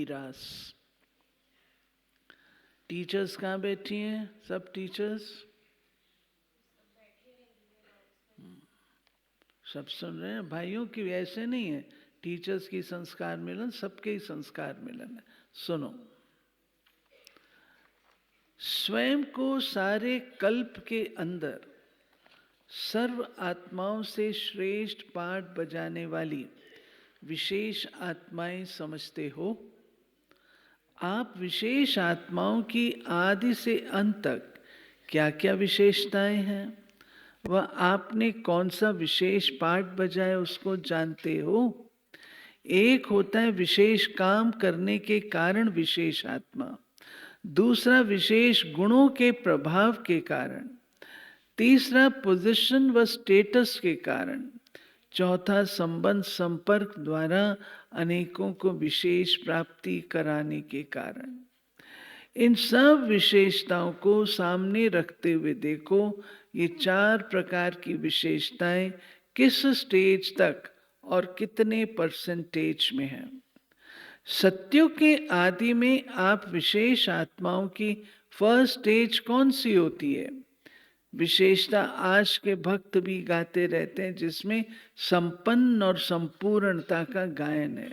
रास। टीचर्स कहाँ बैठी हैं? सब टीचर्स सब सुन रहे हैं भाइयों की? ऐसे नहीं है टीचर्स की संस्कार मिलन, सबके ही संस्कार मिलन है। सुनो, स्वयं को सारे कल्प के अंदर सर्व आत्माओं से श्रेष्ठ पाठ बजाने वाली विशेष आत्माएं समझते हो। आप विशेष आत्माओं की आदि से अंत तक क्या क्या विशेषताएं हैं, वह आपने कौन सा विशेष पाठ बजाया उसको जानते हो। एक होता है विशेष काम करने के कारण विशेष आत्मा, दूसरा विशेष गुणों के प्रभाव के कारण, तीसरा पोजीशन व स्टेटस के कारण, चौथा संबंध संपर्क द्वारा अनेकों को विशेष प्राप्ति कराने के कारण। इन सब विशेषताओं को सामने रखते हुए देखो, ये चार प्रकार की विशेषताएं किस स्टेज तक और कितने परसेंटेज में हैं। सत्युग के आदि में आप विशेष आत्माओं की फर्स्ट स्टेज कौन सी होती है? विशेषता आज के भक्त भी गाते रहते हैं, जिसमें संपन्न और संपूर्णता का गायन है।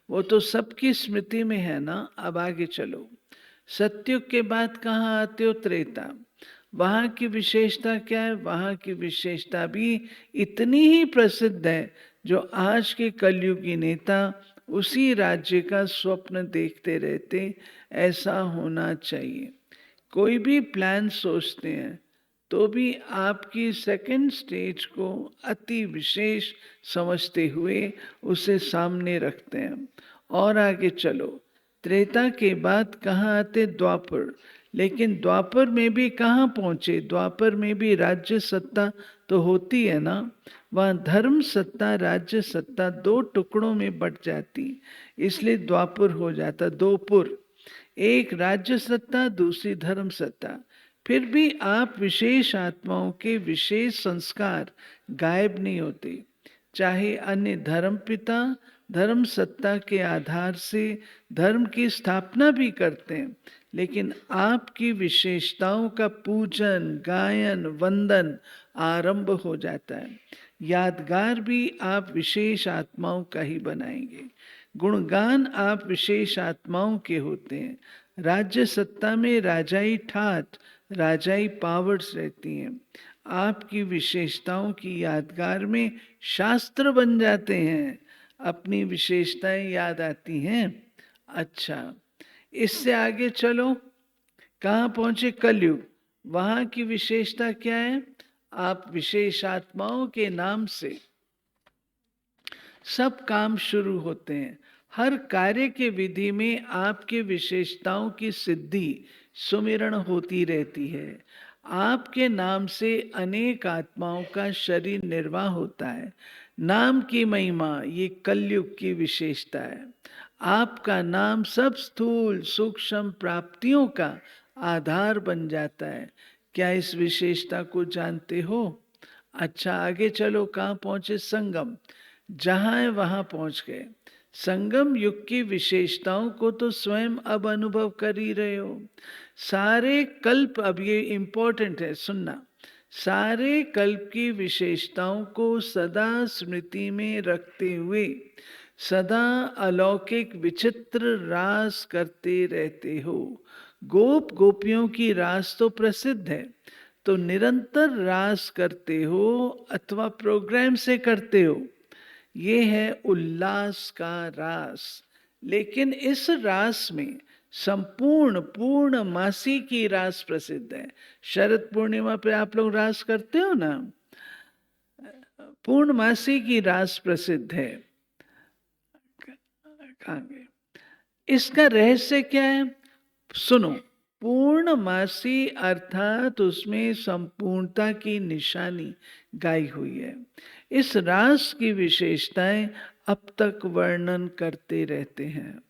वो तो सबकी स्मृति में है ना। अब आगे चलो, सत्युग के बाद कहाँ आते हो? त्रेता। वहाँ की विशेषता क्या है? वहाँ की विशेषता भी इतनी ही प्रसिद्ध है जो आज के कलयुगी नेता उसी राज्य का स्वप्न देखते रहते, ऐसा होना चाहिए। कोई भी प्लान सोचते हैं तो भी आपकी सेकंड स्टेज को अति विशेष समझते हुए उसे सामने रखते हैं। और आगे चलो, त्रेता के बाद कहाँ आते? द्वापर। लेकिन द्वापर में भी कहाँ पहुँचे? द्वापर में भी राज्य सत्ता तो होती है ना। वहाँ धर्म सत्ता राज्य सत्ता दो टुकड़ों में बट जाती, इसलिए द्वापर हो जाता। दो पुर, एक राज्य सत्ता दूसरी धर्म सत्ता। फिर भी आप विशेष आत्माओं के विशेष संस्कार गायब नहीं होते। चाहे अन्य धर्म पिता धर्म सत्ता के आधार से धर्म की स्थापना भी करते हैं, लेकिन आपकी विशेषताओं का पूजन गायन वंदन आरंभ हो जाता है। यादगार भी आप विशेष आत्माओं का ही बनाएंगे। गुणगान आप विशेष आत्माओं के होते हैं। राज्य सत्ता में राजाई ठाठ राजाई पावर्स रहती हैं। आपकी विशेषताओं की यादगार में शास्त्र बन जाते हैं, अपनी विशेषताएं याद आती हैं। अच्छा, इससे आगे चलो, कहाँ पहुंचे? कलयुग। वहां की विशेषता क्या है? आप विशेष आत्माओं के नाम से सब काम शुरू होते हैं। हर कार्य के विधि में आपके विशेषताओं की सिद्धि सुमिरण होती रहती है। आपके नाम से अनेक आत्माओं का शरीर निर्वाह होता है। नाम की महिमा ये कलयुग की विशेषता है। आपका नाम सब स्थूल सूक्ष्म प्राप्तियों का आधार बन जाता है। क्या इस विशेषता को जानते हो? अच्छा, आगे चलो, कहाँ पहुंचे? संगम। जहां है वहां पहुंच गए। संगम युग की विशेषताओं को तो स्वयं अब अनुभव कर ही रहे हो। सारे कल्प, अब ये इंपॉर्टेंट है सुनना, सारे कल्प की विशेषताओं को सदा स्मृति में रखते हुए सदा अलौकिक विचित्र रास करते रहते हो। गोप गोपियों की रास तो प्रसिद्ध है, तो निरंतर रास करते हो अथवा प्रोग्राम से करते हो, ये है उल्लास का रास। लेकिन इस रास में संपूर्ण पूर्णमासी की रास प्रसिद्ध है। शरद पूर्णिमा पे आप लोग रास करते हो ना, पूर्णमासी की रास प्रसिद्ध है। कहाँ गए? इसका रहस्य क्या है? सुनो, पूर्णमासी अर्थात उसमें संपूर्णता की निशानी गाई हुई है। इस रास की विशेषताएं अब तक वर्णन करते रहते हैं।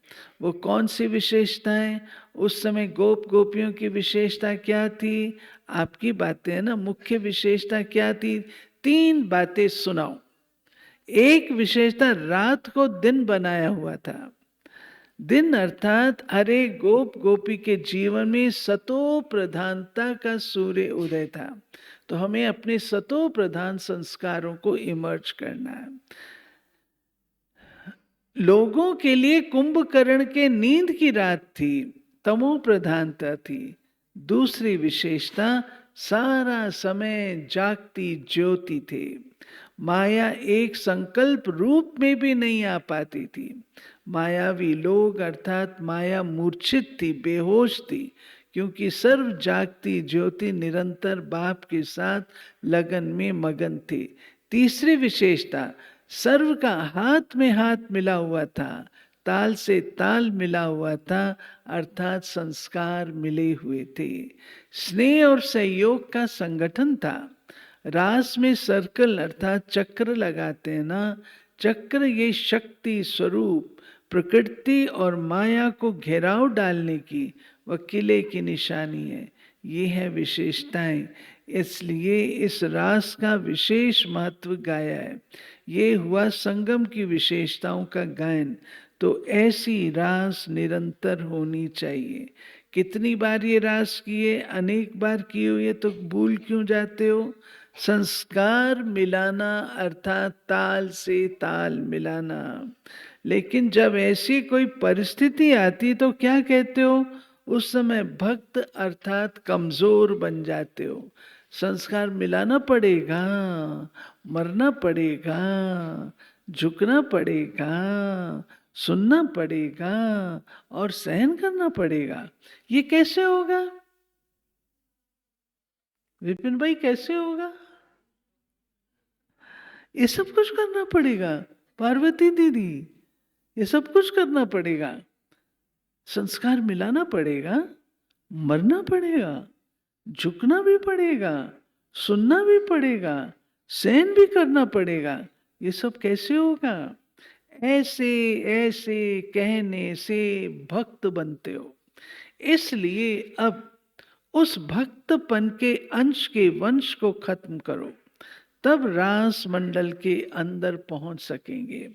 वो कौन सी विशेषताएं? उस समय गोप गोपियों की विशेषता क्या थी? आपकी बातें है ना। मुख्य विशेषता क्या थी? तीन बातें सुनाओ। एक विशेषता, रात को दिन बनाया हुआ था। दिन अर्थात हर एक गोप गोपी के जीवन में सतो प्रधानता का सूर्य उदय था। तो हमें अपने सतो प्रधान संस्कारों को इमर्ज करना है। लोगों के लिए कुंभकर्ण के नींद की रात थी, तमो प्रधानता थी। दूसरी विशेषता, सारा समय जागती ज्योति थे। माया एक संकल्प रूप में भी नहीं आ पाती थी। मायावी लोग अर्थात माया मूर्छित थी, बेहोश थी, क्योंकि सर्व जागती ज्योति निरंतर बाप के साथ लगन में मगन थे। तीसरी विशेषता, सर्व का हाथ में हाथ मिला हुआ था, ताल से ताल मिला हुआ था, अर्थात संस्कार मिले हुए थे। स्नेह और सहयोग का संगठन था। रास में सर्कल अर्थात चक्र लगाते हैं ना, चक्र ये शक्ति स्वरूप प्रकृति और माया को घेराव डालने की व किले की निशानी है। ये है विशेषताएं, इसलिए इस रास का विशेष महत्व गाया है। ये हुआ संगम की विशेषताओं का गायन। तो ऐसी रास निरंतर होनी चाहिए। कितनी बार ये रास किए? अनेक बार किए हुए, तो भूल क्यों जाते हो? संस्कार मिलाना अर्थात ताल से ताल मिलाना। लेकिन जब ऐसी कोई परिस्थिति आती तो क्या कहते हो? उस समय भक्त अर्थात कमजोर बन जाते हो। संस्कार मिलाना पड़ेगा, मरना पड़ेगा, झुकना पड़ेगा, सुनना पड़ेगा और सहन करना पड़ेगा। ये कैसे होगा विपिन भाई, कैसे होगा? ये सब कुछ करना पड़ेगा पार्वती दीदी, ये सब कुछ करना पड़ेगा। संस्कार मिलाना पड़ेगा, मरना पड़ेगा, झुकना भी पड़ेगा, सुनना भी पड़ेगा, सहन भी करना पड़ेगा। ये सब कैसे होगा? ऐसे ऐसे कहने से भक्त बनते हो। इसलिए अब उस भक्तपन के अंश के वंश को खत्म करो, तब रास मंडल के अंदर पहुंच सकेंगे।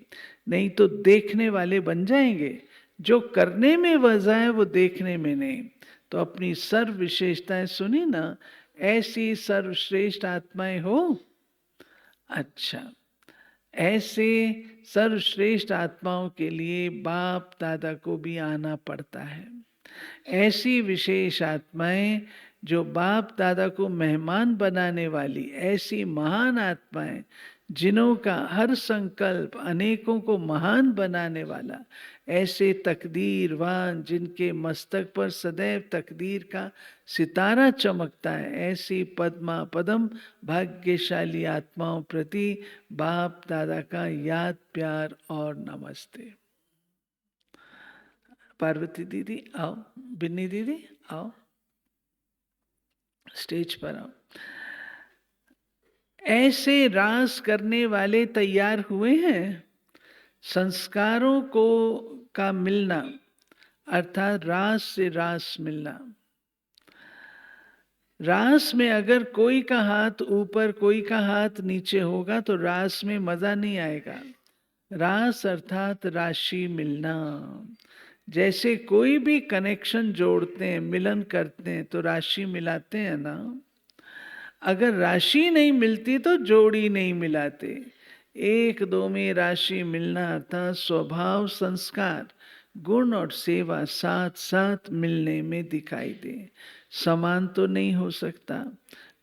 नहीं तो देखने वाले बन जाएंगे। जो करने में वजह है वो देखने में नहीं। तो अपनी सर्व विशेषताएं सुनी ना, ऐसी सर्वश्रेष्ठ आत्माएं हो। अच्छा, ऐसे सर्वश्रेष्ठ आत्माओं के लिए बाप दादा को भी आना पड़ता है। ऐसी विशेष आत्माएं जो बाप दादा को मेहमान बनाने वाली, ऐसी महान आत्माएं जिन्हों का हर संकल्प अनेकों को महान बनाने वाला, ऐसे तकदीरवान जिनके मस्तक पर सदैव तकदीर का सितारा चमकता है, ऐसी पद्मा पदम भाग्यशाली आत्माओं प्रति बाप दादा का याद, प्यार और नमस्ते। पार्वती दीदी आओ, बिन्नी दीदी आओ, स्टेज पर आओ। ऐसे रास करने वाले तैयार हुए हैं। संस्कारों को का मिलना अर्थात रास से रास मिलना। रास में अगर कोई का हाथ ऊपर कोई का हाथ नीचे होगा तो रास में मजा नहीं आएगा। रास अर्थात राशि मिलना। जैसे कोई भी कनेक्शन जोड़ते हैं, मिलन करते हैं तो राशि मिलाते हैं ना। अगर राशि नहीं मिलती तो जोड़ी नहीं मिलाते। एक दो में राशि मिलना अर्थात स्वभाव, संस्कार, गुण और सेवा साथ साथ मिलने में दिखाई दे। समान तो नहीं हो सकता,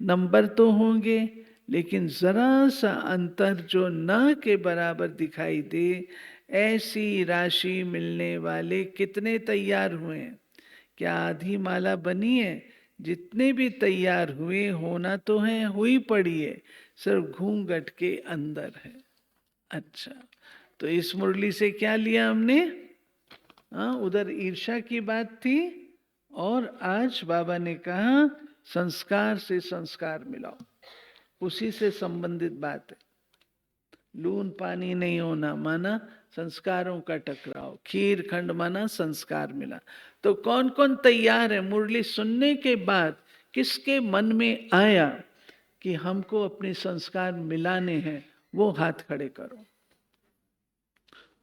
नंबर तो होंगे, लेकिन जरा सा अंतर जो न के बराबर दिखाई दे, ऐसी राशि मिलने वाले कितने तैयार हुए हैं? क्या आधी माला बनी है? जितने भी तैयार हुए, होना तो है, हुई पड़ी है, सिर्फ घूंघट के अंदर है। अच्छा, तो इस मुरली से क्या लिया हमने? हाँ, उधर ईर्ष्या की बात थी और आज बाबा ने कहा संस्कार से संस्कार मिलाओ, उसी से संबंधित बात है। लून पानी नहीं होना माना संस्कारों का टकराव, खीर खंड माना संस्कार मिला। तो कौन कौन तैयार है? मुरली सुनने के बाद किसके मन में आया कि हमको अपने संस्कार मिलाने हैं, वो हाथ खड़े करो।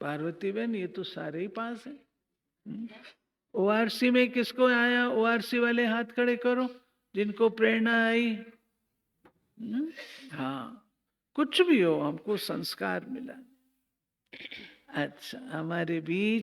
पार्वती बहन, ये तो सारे ही पास हैं। ओआरसी में किसको आया? ओआरसी वाले हाथ खड़े करो जिनको प्रेरणा आई। हाँ, कुछ भी हो, हमको संस्कार मिला। अच्छा, हमारे बीच